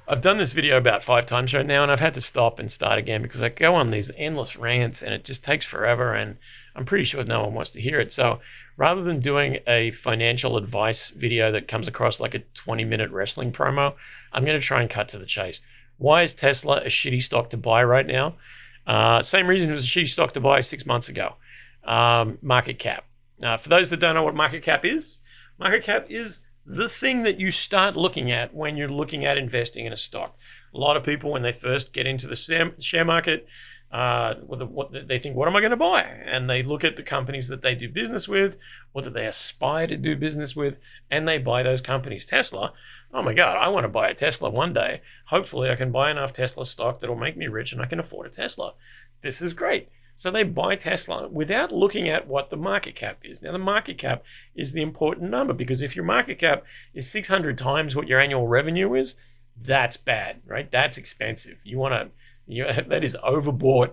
I've done this video about 5 times right now, and I've had to stop and start again because I go on these endless rants and it just takes forever, and I'm pretty sure no one wants to hear it. So rather than doing a financial advice video that comes across like a 20-minute wrestling promo, I'm going to try and cut to the chase. Why is Tesla a shitty stock to buy right now? Same reason it was a shitty stock to buy 6 months ago. Market cap. For those that don't know what market cap is the thing that you start looking at when you're looking at investing in a stock. A lot of people, when they first get into the share market, they think, what am I going to buy? And they look at the companies that they do business with, or that they aspire to do business with, and they buy those companies. Tesla, oh my God, I want to buy a Tesla one day. Hopefully I can buy enough Tesla stock that'll make me rich and I can afford a Tesla. This is great. So they buy Tesla without looking at what the market cap is. Now, the market cap is the important number, because if your market cap is 600 times what your annual revenue is, that's bad, right? That's expensive. That is overbought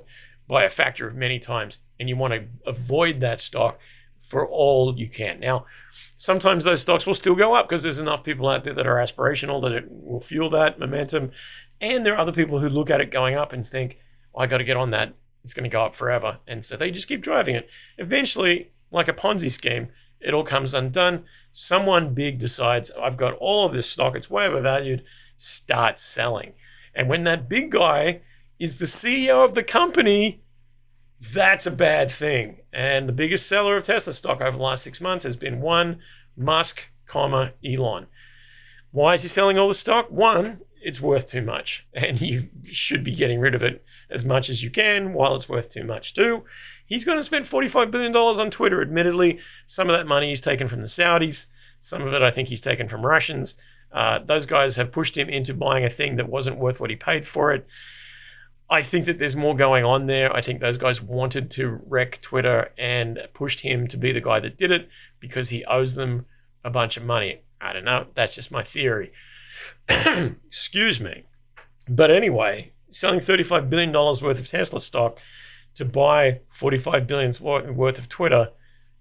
by a factor of many times, and you want to avoid that stock for all you can. Now, sometimes those stocks will still go up because there's enough people out there that are aspirational that it will fuel that momentum. And there are other people who look at it going up and think, I got to get on that. It's going to go up forever. And so they just keep driving it. Eventually, like a Ponzi scheme, it all comes undone. Someone big decides, I've got all of this stock, it's way overvalued, start selling. And when that big guy is the CEO of the company, that's a bad thing. And the biggest seller of Tesla stock over the last 6 months has been one, Musk, Elon. Why is he selling all the stock? One, it's worth too much, and you should be getting rid of it as much as you can while it's worth too much too. He's going to spend $45 billion on Twitter. Admittedly, some of that money he's taken from the Saudis. Some of it I think he's taken from Russians. Those guys have pushed him into buying a thing that wasn't worth what he paid for it. I think that there's more going on there. I think those guys wanted to wreck Twitter and pushed him to be the guy that did it because he owes them a bunch of money. I don't know. That's just my theory. Excuse me. But anyway, selling $35 billion worth of Tesla stock to buy $45 billion worth of Twitter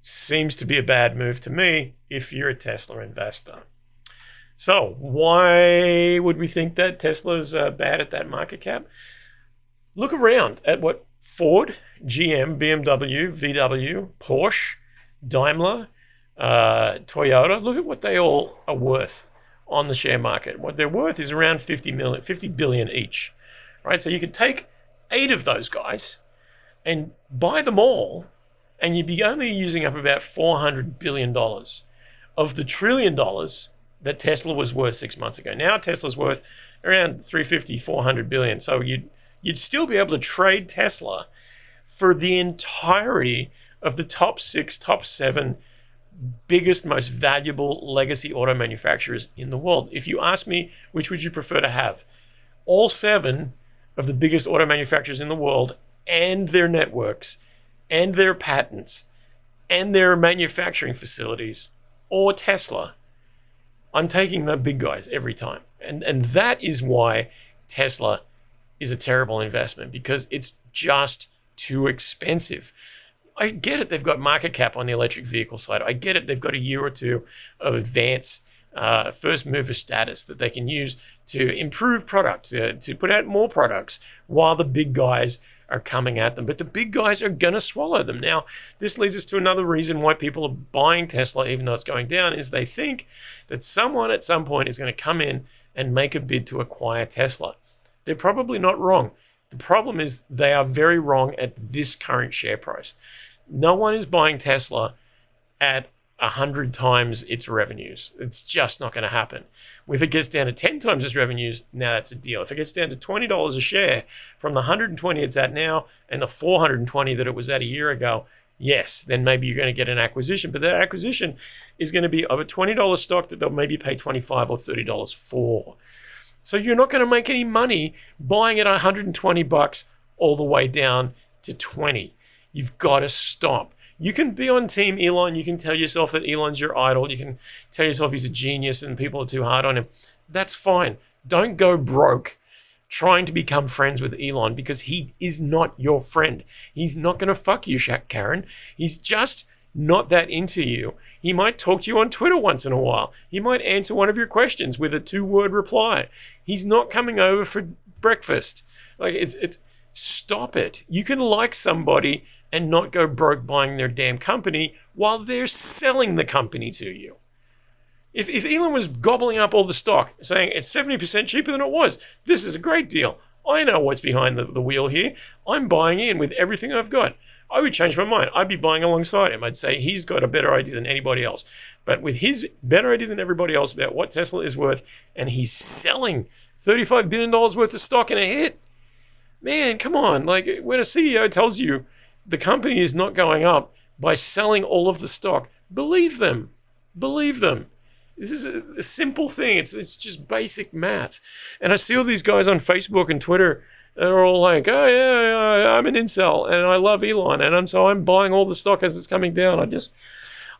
seems to be a bad move to me if you're a Tesla investor. So why would we think that Tesla's bad at that market cap? Look around at what Ford, GM, BMW, VW, Porsche, Daimler, Toyota, look at what they all are worth on the share market. What they're worth is around 50 billion each, right? So you could take 8 of those guys and buy them all, and you'd be only using up about $400 billion of the $1 trillion that Tesla was worth 6 months ago. Now Tesla's worth around 350, 400 billion. So you'd still be able to trade Tesla for the entirety of the top 6, top 7 biggest, most valuable legacy auto manufacturers in the world. If you ask me, which would you prefer to have? All 7 of the biggest auto manufacturers in the world, and their networks, and their patents, and their manufacturing facilities, or Tesla? I'm taking the big guys every time. And that is why Tesla is a terrible investment, because it's just too expensive. I get it, they've got market cap on the electric vehicle side. I get it, they've got a year or two of advance first mover status that they can use to improve product, to put out more products while the big guys are coming at them. But the big guys are going to swallow them. Now, this leads us to another reason why people are buying Tesla, even though it's going down, is they think that someone at some point is going to come in and make a bid to acquire Tesla. They're probably not wrong. The problem is they are very wrong at this current share price. No one is buying Tesla at 100 times its revenues. It's just not going to happen. If it gets down to 10 times its revenues, now that's a deal. If it gets down to $20 a share from the 120 it's at now and the 420 that it was at a year ago, yes, then maybe you're going to get an acquisition. But that acquisition is going to be of a $20 stock that they'll maybe pay $25 or $30 for. So you're not going to make any money buying it at $120 all the way down to 20. You've got to stop. You can be on Team Elon. You can tell yourself that Elon's your idol. You can tell yourself he's a genius and people are too hard on him. That's fine. Don't go broke trying to become friends with Elon, because he is not your friend. He's not going to fuck you, Karen. He's just not that into you. He might talk to you on Twitter once in a while. He might answer one of your questions with a 2-word reply. He's not coming over for breakfast. Like, it's stop it. You can like somebody and not go broke buying their damn company while they're selling the company to you. If Elon was gobbling up all the stock, saying it's 70% cheaper than it was, this is a great deal. I know what's behind the wheel here. I'm buying in with everything I've got. I would change my mind. I'd be buying alongside him. I'd say he's got a better idea than anybody else. But with his better idea than everybody else about what Tesla is worth, and he's selling $35 billion worth of stock in a hit, man, come on. Like, when a CEO tells you the company is not going up by selling all of the stock, believe them. Believe them. This is a simple thing. It's just basic math. And I see all these guys on Facebook and Twitter that are all like, oh yeah, I'm an incel and I love Elon and I'm buying all the stock as it's coming down.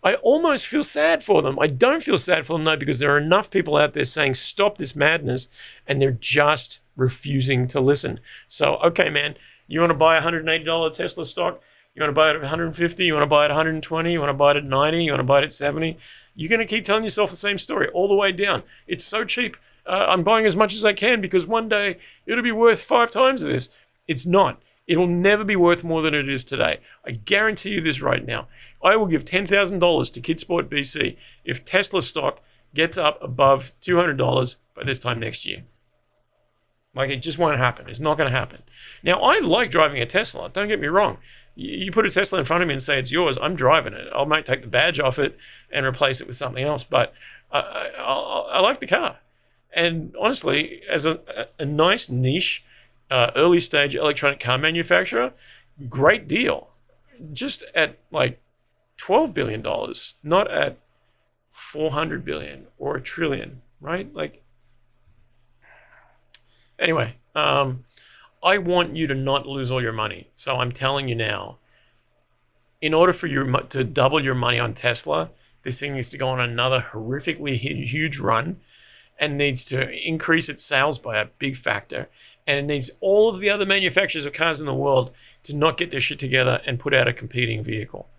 I almost feel sad for them. I don't feel sad for them though, because there are enough people out there saying stop this madness, and they're just refusing to listen. So, okay, man, you want to buy $180 Tesla stock? You want to buy it at 150? You want to buy it at 120? You want to buy it at 90? You want to buy it at 70? You're going to keep telling yourself the same story all the way down. It's so cheap. I'm buying as much as I can because one day it'll be worth 5 times this. It's not. It'll never be worth more than it is today. I guarantee you this right now. I will give $10,000 to Kidsport BC if Tesla stock gets up above $200 by this time next year. Like, it just won't happen. It's not going to happen. Now, I like driving a Tesla. Don't get me wrong. You put a Tesla in front of me and say it's yours, I'm driving it. I might take the badge off it and replace it with something else, but I like the car. And honestly, as a nice niche, early stage electronic car manufacturer, great deal. Just at like $12 billion, not at $400 billion or $1 trillion, right? Like, anyway, I want you to not lose all your money. So I'm telling you now, in order for you to double your money on Tesla, this thing needs to go on another horrifically huge run and needs to increase its sales by a big factor. And it needs all of the other manufacturers of cars in the world to not get their shit together and put out a competing vehicle.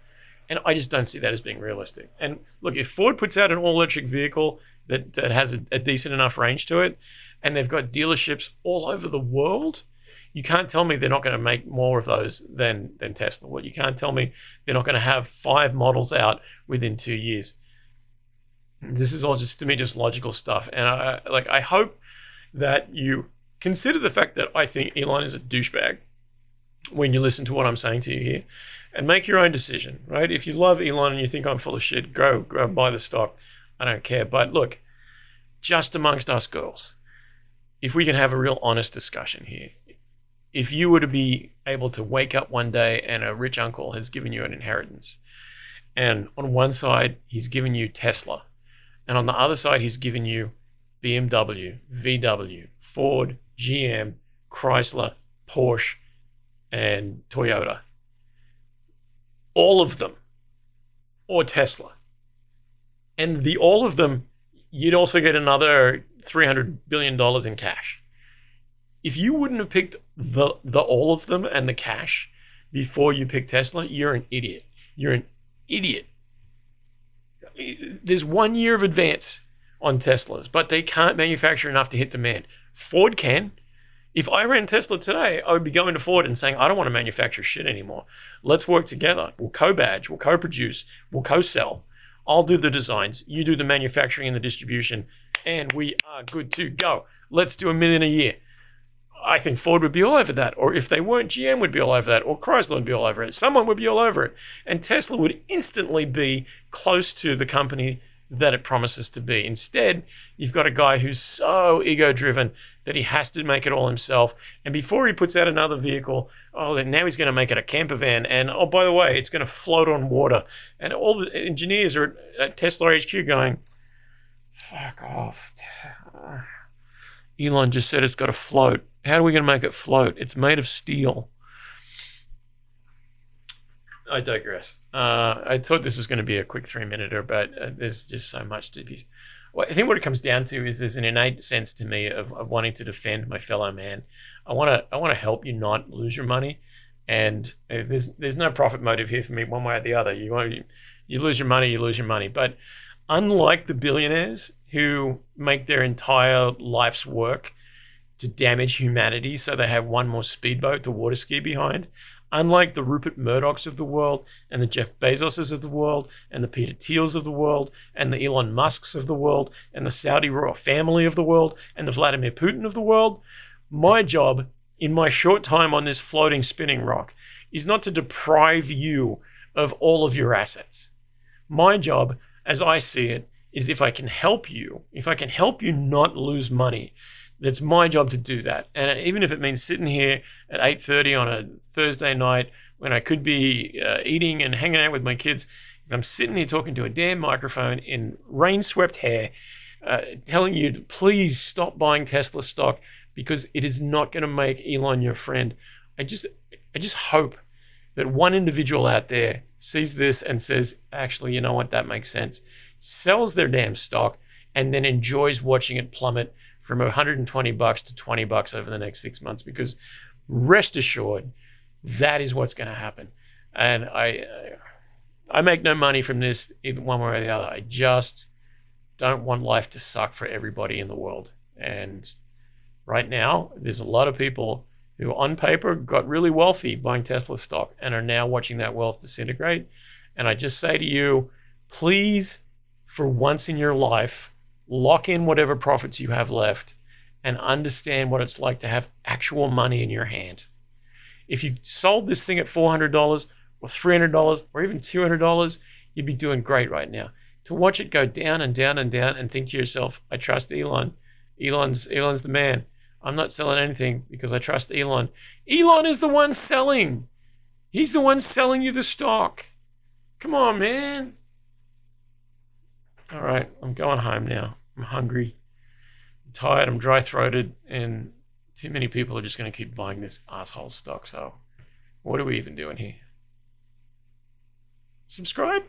And I just don't see that as being realistic. And look, if Ford puts out an all-electric vehicle that has a decent enough range to it, and they've got dealerships all over the world, you can't tell me they're not going to make more of those than Tesla. Well, you can't tell me they're not going to have 5 models out within 2 years. This is all just, to me, just logical stuff. And I hope that you consider the fact that I think Elon is a douchebag when you listen to what I'm saying to you here, and make your own decision, right? If you love Elon and you think I'm full of shit, go buy the stock. I don't care. But look, just amongst us girls, if we can have a real honest discussion here, if you were to be able to wake up one day and a rich uncle has given you an inheritance, and on one side he's given you Tesla, and on the other side he's given you BMW, VW, Ford, GM, Chrysler, Porsche, and Toyota, all of them, or Tesla, and all of them, you'd also get another $300 billion in cash. If you wouldn't have picked the all of them and the cash before you picked Tesla, you're an idiot. You're an idiot. There's 1 year of advance on Teslas, but they can't manufacture enough to hit demand. Ford can. If I ran Tesla today, I would be going to Ford and saying, I don't want to manufacture shit anymore. Let's work together. We'll co-badge, we'll co-produce, we'll co-sell. I'll do the designs, you do the manufacturing and the distribution, and we are good to go. Let's do $1 million a year. I think Ford would be all over that. Or if they weren't, GM would be all over that. Or Chrysler would be all over it. Someone would be all over it. And Tesla would instantly be close to the company that it promises to be. Instead, you've got a guy who's so ego-driven that he has to make it all himself. And before he puts out another vehicle, now he's going to make it a camper van. And by the way, it's going to float on water. And all the engineers are at Tesla HQ going, fuck off. Elon just said it's got to float. How are we going to make it float? It's made of steel. I digress. I thought this was going to be a quick 3-minuter, but there's just so much to be. Well, I think what it comes down to is there's an innate sense to me of wanting to defend my fellow man. I want to help you not lose your money, And there's no profit motive here for me one way or the other. You lose your money, you lose your money. But unlike the billionaires who make their entire life's work to damage humanity so they have one more speedboat to water ski behind, unlike the Rupert Murdochs of the world and the Jeff Bezoses of the world and the Peter Thiels of the world and the Elon Musks of the world and the Saudi royal family of the world and the Vladimir Putin of the world, my job in my short time on this floating spinning rock is not to deprive you of all of your assets. My job, as I see it, is if I can help you not lose money, that's my job to do that. And even if it means sitting here at 8:30 on a Thursday night when I could be eating and hanging out with my kids, if I'm sitting here talking to a damn microphone in rain-swept hair, telling you to please stop buying Tesla stock because it is not going to make Elon your friend, I just hope that one individual out there sees this and says, actually, you know what, that makes sense, sells their damn stock, and then enjoys watching it plummet from $120 to $20 over the next 6 months, because rest assured, that is what's going to happen. And I make no money from this either one way or the other. I just don't want life to suck for everybody in the world. And right now, there's a lot of people who on paper got really wealthy buying Tesla stock and are now watching that wealth disintegrate. And I just say to you, please, for once in your life, lock in whatever profits you have left and understand what it's like to have actual money in your hand. If you sold this thing at $400 or $300 or even $200, you'd be doing great right now. To watch it go down and down and down and think to yourself, I trust Elon. Elon's the man. I'm not selling anything because I trust Elon. Elon is the one selling. He's the one selling you the stock. Come on, man. All right, I'm going home now. I'm hungry. I'm tired. I'm dry-throated. And too many people are just going to keep buying this asshole stock. So what are we even doing here? Subscribe?